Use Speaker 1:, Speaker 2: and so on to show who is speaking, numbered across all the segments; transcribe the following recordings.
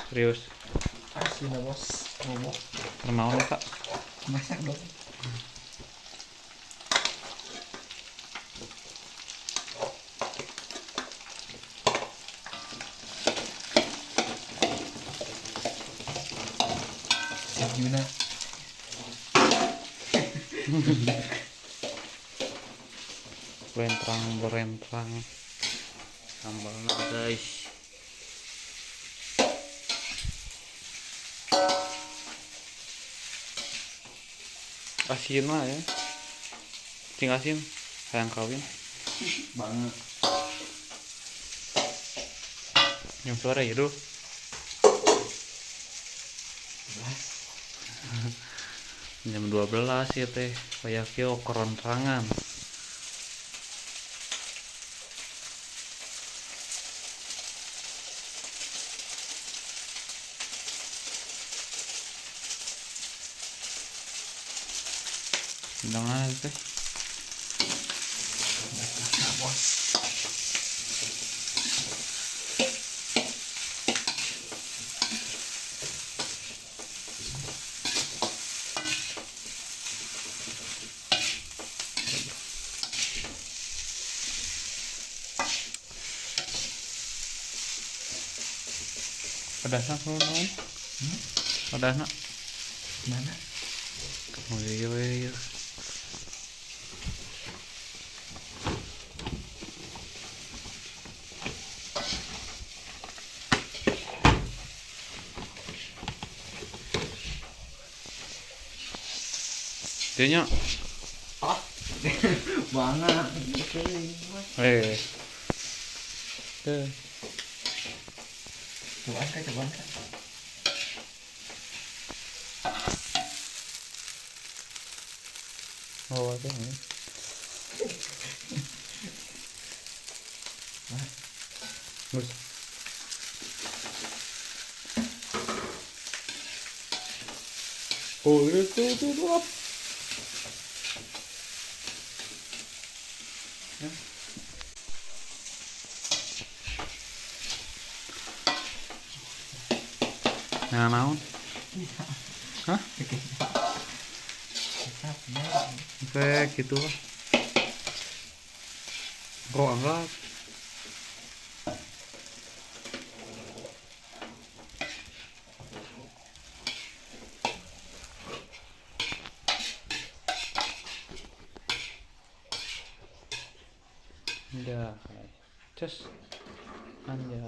Speaker 1: Serius.
Speaker 2: Asli dah bos. Ngomong.
Speaker 1: Naon Kak?
Speaker 2: Masak dong. Siap Yuna.
Speaker 1: Berentrang sambalnya guys. Asin lah ya, cing asin sayang kawin
Speaker 2: Banget.
Speaker 1: yang suara ya dulu. Jam 12 ya teh kayak kyo kerontangan. Dengan teh
Speaker 2: Nah, bos.
Speaker 1: pedasnya kalau naon? Pedasnya
Speaker 2: Mana?
Speaker 1: oh iya. Dia
Speaker 2: Ah. Banget.
Speaker 1: eh
Speaker 2: Coba kan.
Speaker 1: oh ada nih. Gus. Oh itu apa? Nah, naon? Hah? Kayak gitu lah. Kok enggak? Ya, cus. Anjay.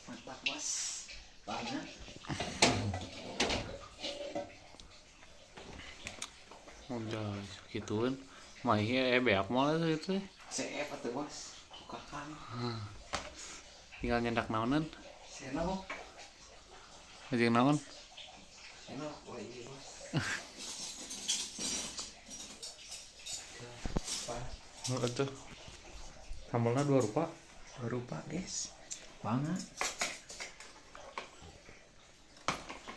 Speaker 2: Mantap bos. Banget.
Speaker 1: Udah gituin. Mah iya beak mau itu.
Speaker 2: CF atau bos. Bukakan.
Speaker 1: Tinggal nyendak naonan.
Speaker 2: Seno.
Speaker 1: Aja naon.
Speaker 2: Seno. Oh iya bos.
Speaker 1: Oh itu. Sambalnya 2 rupa.
Speaker 2: Berupa guys. Banget.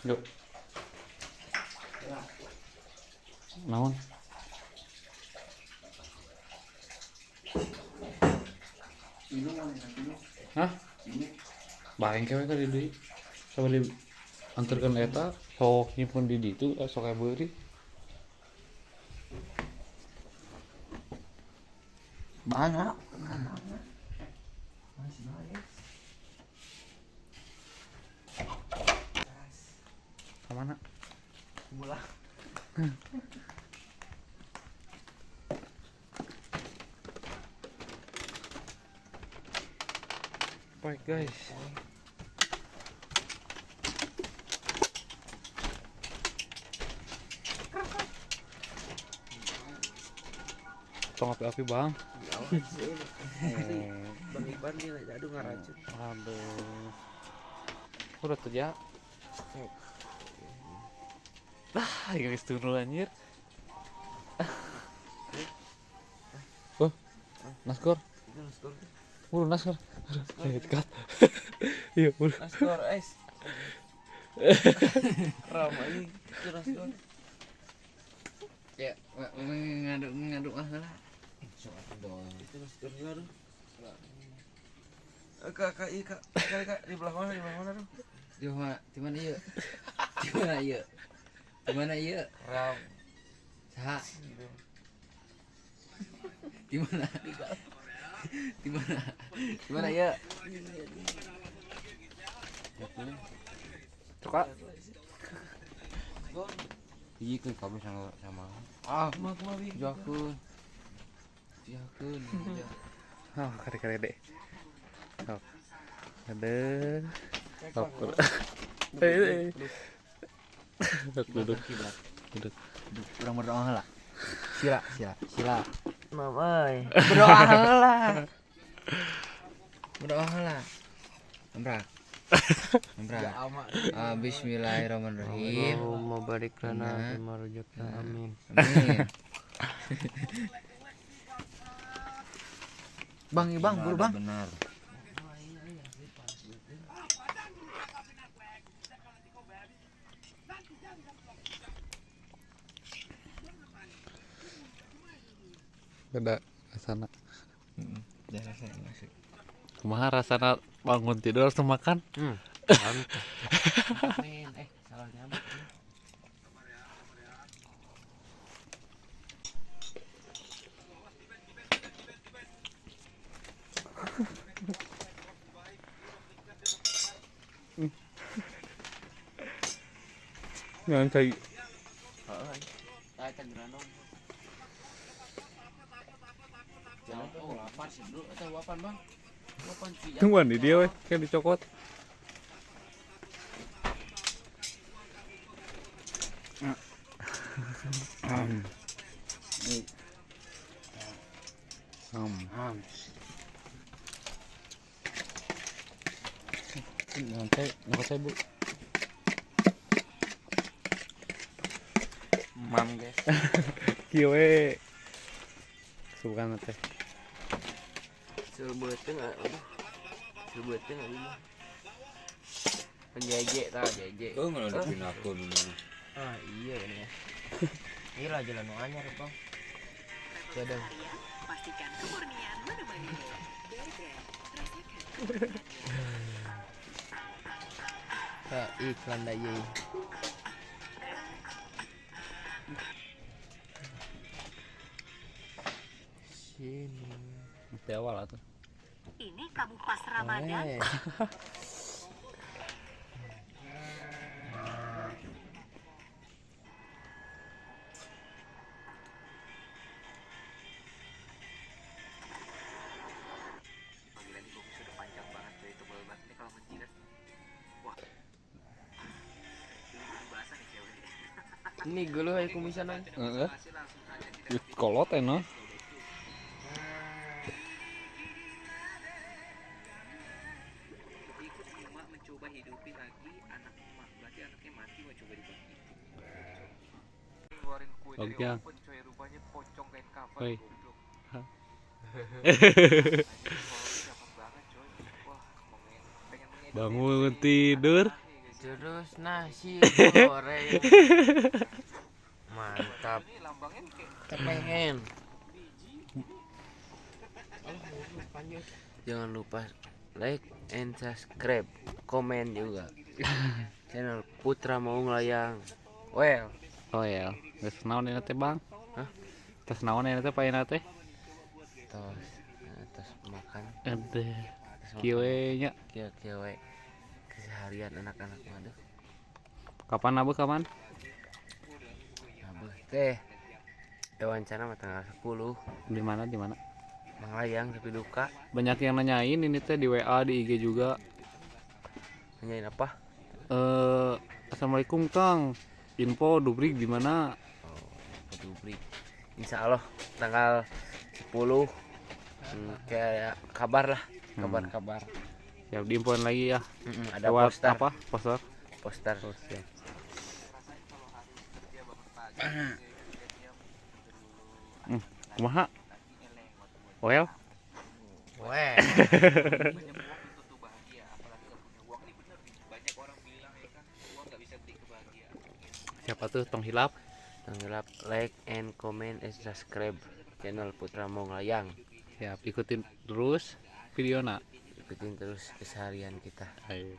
Speaker 1: Yuk. Naon?
Speaker 2: Minum minum.
Speaker 1: Hah?
Speaker 2: Ini.
Speaker 1: Baeng kewe ka di deui. Sabari anterkeun eta sok nyimpen di ditu sok aya beuri.
Speaker 2: Banyak. Masih banyak.
Speaker 1: Kamana?
Speaker 2: Bola.
Speaker 1: Baik guys. Tong api-api bang.
Speaker 3: Bang Iban dia aduh ngaracun.
Speaker 1: Aduh. Udah tuh ya. Guys turun anjir. Oh, naskor. Naskor. Dekat. Iya, buru.
Speaker 2: Naskor es. Ramai ini naskor.
Speaker 3: Ya, ngaduk lah.
Speaker 2: Itu naskor juga tuh. Kak, di belah mana tuh?
Speaker 3: Di mana ieu? Di mana ieu?
Speaker 2: Ram.
Speaker 3: Saha? Di mana? Di mana? Di mana ieu?
Speaker 1: Coba.
Speaker 3: Iya kan kami sama.
Speaker 2: Kumaha bi.
Speaker 3: Juakeun.
Speaker 1: Oh, kare-kare deh. Sok. Ada. Sok. Duduk, duduk. Duduk.
Speaker 3: Urang berdoa lah. Sila.
Speaker 2: Mamai.
Speaker 3: Berdoa lah. Amrak.
Speaker 2: Amak.
Speaker 3: Bismillahirrahmanirrahim.
Speaker 2: Allahumma barik lana
Speaker 3: Nah.
Speaker 2: fima razaqtana. Amin.
Speaker 3: Amin. Bang, buru bang. Benar.
Speaker 1: Beda rasana.
Speaker 3: Jangan saya masuk.
Speaker 1: Kumaha rasana bangun tidur langsung makan?
Speaker 3: Men, salah nyamuk.
Speaker 1: Jangan kayak
Speaker 3: Lapan sih dulu, atau wapan bang? Wapan sih.
Speaker 1: tungguan di dia weh, kayak dicokot. Nanti bu.
Speaker 2: Mam guys.
Speaker 1: Kieu we. Sugan teh.
Speaker 2: Sebeteng aduh. Sebeteng aduh. Penjajek tah, jajek.
Speaker 3: Oh, ngelodopin aku dulu.
Speaker 2: Ah, iya ini ya. Ini lah jalan anyar, Bang. Cadang.
Speaker 4: Pastikan kemurnian menemani Burger. Rasakan.
Speaker 2: Kak iklan dah ye. Sini.
Speaker 1: Di awal tuh.
Speaker 4: Ini kamu pas Ramadan.
Speaker 2: Ini geuleuh aya kumisan.
Speaker 1: Heeh. Kolot no.
Speaker 5: Mencoba hidupi lagi anak emak, berarti anaknya mati mau coba dibagi. Keluarin kue dari
Speaker 1: Oke.
Speaker 5: oven coy, rupanya pocong kain kafan
Speaker 1: Oi.
Speaker 5: goblok. Anjing, gampang banget coy. Wah, pengen mengedit
Speaker 1: Bangun tidur.
Speaker 2: Terus nasi goreng. Mantap.
Speaker 5: ini lambangnya kayak
Speaker 2: Kepengen. Jangan lupa like and subscribe, komen juga. Channel Putra Mau Ngelayang. Well,
Speaker 1: Oh ya, geus naon ini teh Bang?
Speaker 2: Hah?
Speaker 1: Tes naon ini teh paena teh?
Speaker 2: terus makan,
Speaker 1: Ada
Speaker 2: terus
Speaker 1: kieu nya.
Speaker 2: Kieu we. Keseharian anak-anak mah deh.
Speaker 1: Kapan abu kapan?
Speaker 2: Abah teh wawancara mah tanggal 10
Speaker 1: Di mana di mana?
Speaker 2: Manglayang tapi duka.
Speaker 1: Banyak yang nanyain ini teh di WA di IG juga.
Speaker 2: Nanyain apa?
Speaker 1: Assalamualaikum Kang. Info Dubrik di mana?
Speaker 2: Dubrik. Insya Allah tanggal 10 kayak kabar lah, kabar-kabar.
Speaker 1: Ya diinfoin lagi ya.
Speaker 2: Ada
Speaker 1: Lewat
Speaker 2: poster,
Speaker 1: apa? Poster.
Speaker 2: poster.
Speaker 1: Oh, siap. Kumaha? Well,
Speaker 3: Weh.
Speaker 5: Banyak uang belum tentu bahagia, apalagi nggak punya uang. Ini bener nih, banyak orang bilang ya kan, uang nggak bisa beli kebahagiaan.
Speaker 1: siapa tuh tong hilap?
Speaker 2: Tenggelap, like and comment and subscribe channel Putra Monglayang.
Speaker 1: Siap, ikutin terus videona.
Speaker 2: Ikutin terus keseharian kita.
Speaker 1: Ayo.